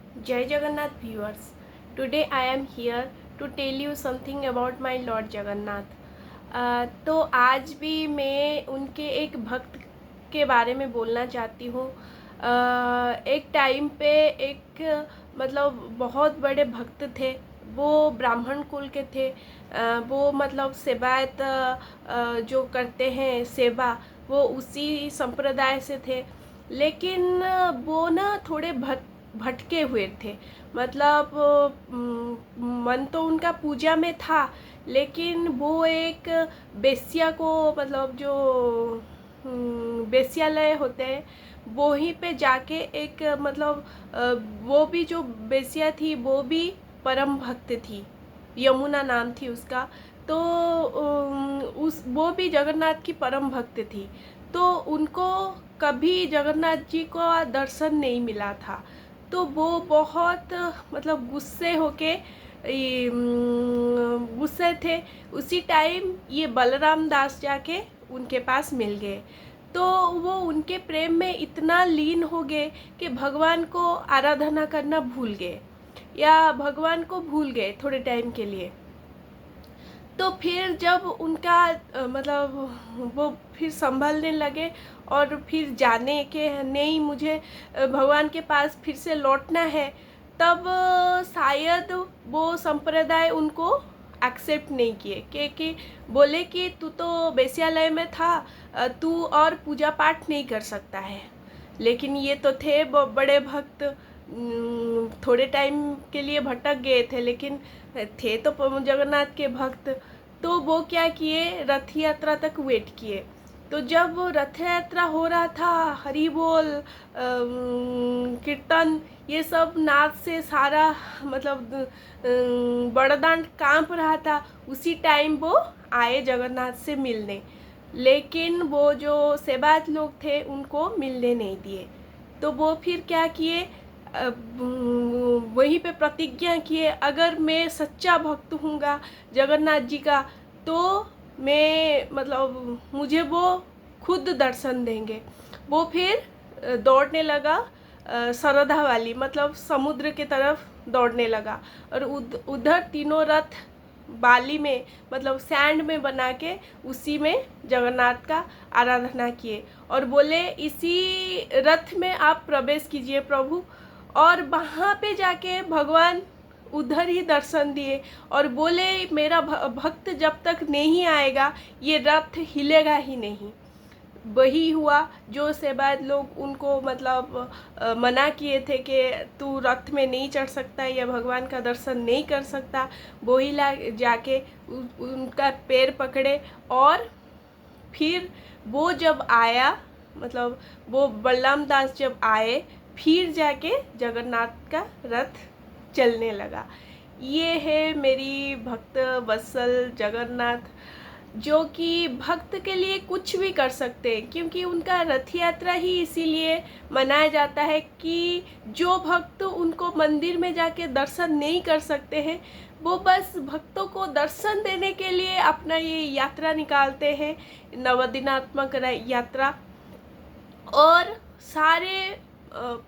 Jai Jagannath viewers, today I am here to tell you something about my Lord Jagannath. तो आज भी मैं उनके एक भक्त के बारे में बोलना चाहती हूँ। एक टाइम पे एक मतलब बहुत बड़े भक्त थे। वो ब्राह्मण कुल के थे। वो मतलब सेवायत जो करते हैं सेवा, वो उसी संप्रदाय से थे। लेकिन वो ना थोड़े भटके हुए थे। मतलब मन तो उनका पूजा में था, लेकिन वो एक बेश्या को मतलब जो बेश्यालय होते हैं वहीं पे जाके एक मतलब वो भी जो बेश्या थी वो भी परम भक्त थी। यमुना नाम थी उसका। तो उस वो भी जगन्नाथ की परम भक्त थी। तो उनको कभी जगन्नाथ जी को दर्शन नहीं मिला था। तो वो बहुत मतलब गुस्से होके गुस्से थे। उसी टाइम ये बलराम दास जाके उनके पास मिल गए। तो वो उनके प्रेम में इतना लीन हो गए कि भगवान को आराधना करना भूल गए, या भगवान को भूल गए थोड़े टाइम के लिए। तो फिर जब उनका मतलब वो फिर संभलने लगे और फिर जाने के नहीं, मुझे भगवान के पास फिर से लौटना है, तब शायद वो संप्रदाय उनको एक्सेप्ट नहीं किए, क्योंकि बोले कि तू तो वेश्यालय में था, तू और पूजा पाठ नहीं कर सकता है। लेकिन ये तो थे बड़े भक्त। थोड़े टाइम के लिए भटक गए थे, लेकिन थे तो जगन्नाथ के भक्त। तो वो क्या किए, रथ यात्रा तक वेट किए। तो जब वो रथ यात्रा हो रहा था, हरि बोल कीर्तन ये सब नाच से सारा मतलब बड़दांड कांप रहा था। उसी टाइम वो आए जगन्नाथ से मिलने, लेकिन वो जो सेवायत लोग थे उनको मिलने नहीं दिए। तो वो फिर क्या किए, वहीं पे प्रतिज्ञा किए, अगर मैं सच्चा भक्त हूँगा जगन्नाथ जी का, तो मैं मतलब मुझे वो खुद दर्शन देंगे। वो फिर दौड़ने लगा, सरधा वाली मतलब समुद्र की तरफ दौड़ने लगा। और उधर तीनों रथ बाली में मतलब सैंड में बना के उसी में जगन्नाथ का आराधना किए और बोले, इसी रथ में आप प्रवेश कीजिए प्रभु। और वहाँ पे जाके भगवान उधर ही दर्शन दिए और बोले, मेरा भक्त जब तक नहीं आएगा ये रथ हिलेगा ही नहीं। वही हुआ जो सेवायत लोग उनको मतलब मना किए थे कि तू रथ में नहीं चढ़ सकता या भगवान का दर्शन नहीं कर सकता। वही ला जाके उनका पैर पकड़े और फिर वो जब आया, मतलब वो बलराम दास जब आए, फिर जाके जगन्नाथ का रथ चलने लगा। ये है मेरी भक्त वत्सल जगन्नाथ, जो कि भक्त के लिए कुछ भी कर सकते हैं, क्योंकि उनका रथ यात्रा ही इसीलिए मनाया जाता है कि जो भक्त उनको मंदिर में जाके दर्शन नहीं कर सकते हैं, वो बस भक्तों को दर्शन देने के लिए अपना ये यात्रा निकालते हैं, नवदिनात्मक यात्रा। और सारे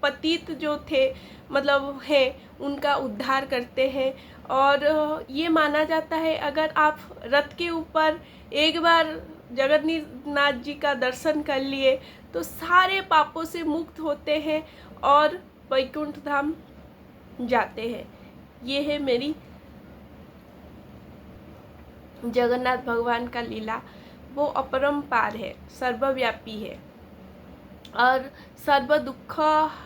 पतित जो थे मतलब हैं उनका उद्धार करते हैं। और ये माना जाता है, अगर आप रथ के ऊपर एक बार जगन्नाथ जी का दर्शन कर लिए तो सारे पापों से मुक्त होते हैं और वैकुंठ धाम जाते हैं। ये है मेरी जगन्नाथ भगवान का लीला। वो अपरंपार है, सर्वव्यापी है और सर्व दुख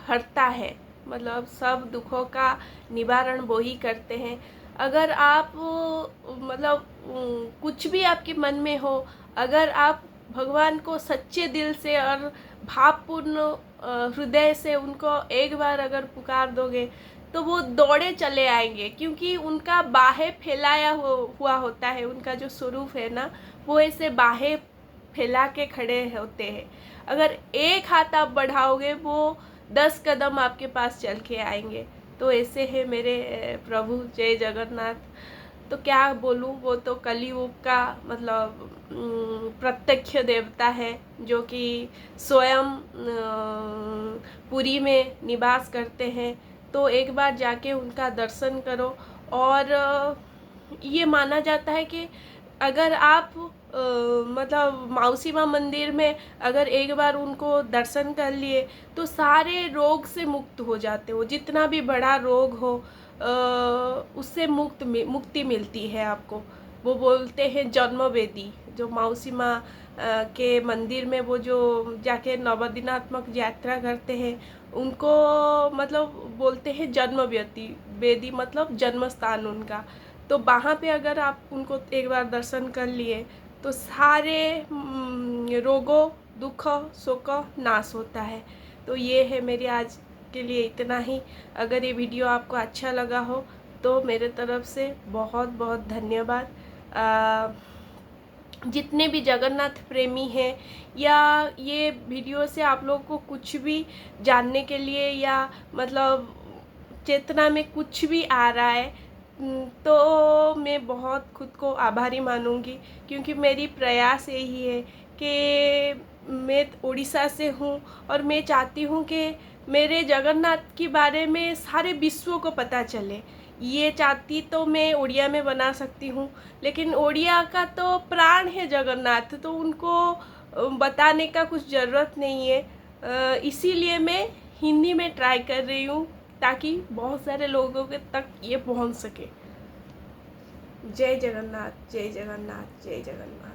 हरता है। मतलब सब दुखों का निवारण वो ही करते हैं। अगर आप मतलब कुछ भी आपके मन में हो, अगर आप भगवान को सच्चे दिल से और भावपूर्ण हृदय से उनको एक बार अगर पुकार दोगे तो वो दौड़े चले आएंगे, क्योंकि उनका बाहें फैलाया हुआ होता है। उनका जो स्वरूप है ना, वो ऐसे बाहें फैला के खड़े होते हैं। अगर एक हाथ आप बढ़ाओगे वो 10 कदम आपके पास चल के आएंगे। तो ऐसे है मेरे प्रभु जय जगन्नाथ। तो क्या बोलूँ, वो तो कलियुग का मतलब प्रत्यक्ष देवता है, जो कि स्वयं पुरी में निवास करते हैं। तो एक बार जाके उनका दर्शन करो। और ये माना जाता है कि अगर आप मतलब मौसी माँ मंदिर में अगर एक बार उनको दर्शन कर लिए तो सारे रोग से मुक्त हो जाते हो, जितना भी बड़ा रोग हो उससे मुक्ति मिलती है आपको। वो बोलते हैं जन्म वेदी, जो मौसी माँ के मंदिर में वो जो जाके नवदिनात्मक यात्रा करते हैं उनको मतलब बोलते हैं जन्म वेदी मतलब जन्म स्थान उनका। तो वहाँ पे अगर आप उनको एक बार दर्शन कर लिए तो सारे रोगों दुख शोक नाश होता है। तो ये है मेरी आज के लिए इतना ही। अगर ये वीडियो आपको अच्छा लगा हो तो मेरे तरफ से बहुत बहुत धन्यवाद। जितने भी जगन्नाथ प्रेमी हैं या ये वीडियो से आप लोगों को कुछ भी जानने के लिए या मतलब चेतना में कुछ भी आ रहा है तो मैं बहुत खुद को आभारी मानूंगी, क्योंकि मेरी प्रयास यही है कि मैं उड़ीसा से हूँ और मैं चाहती हूँ कि मेरे जगन्नाथ के बारे में सारे विश्व को पता चले। ये चाहती तो मैं उड़िया में बना सकती हूँ, लेकिन उड़िया का तो प्राण है जगन्नाथ, तो उनको बताने का कुछ ज़रूरत नहीं है। इसीलिए मैं हिंदी में ट्राई कर रही हूँ ताकि बहुत सारे लोगों के तक ये पहुँच सके। जय जगन्नाथ, जय जगन्नाथ, जय जगन्नाथ।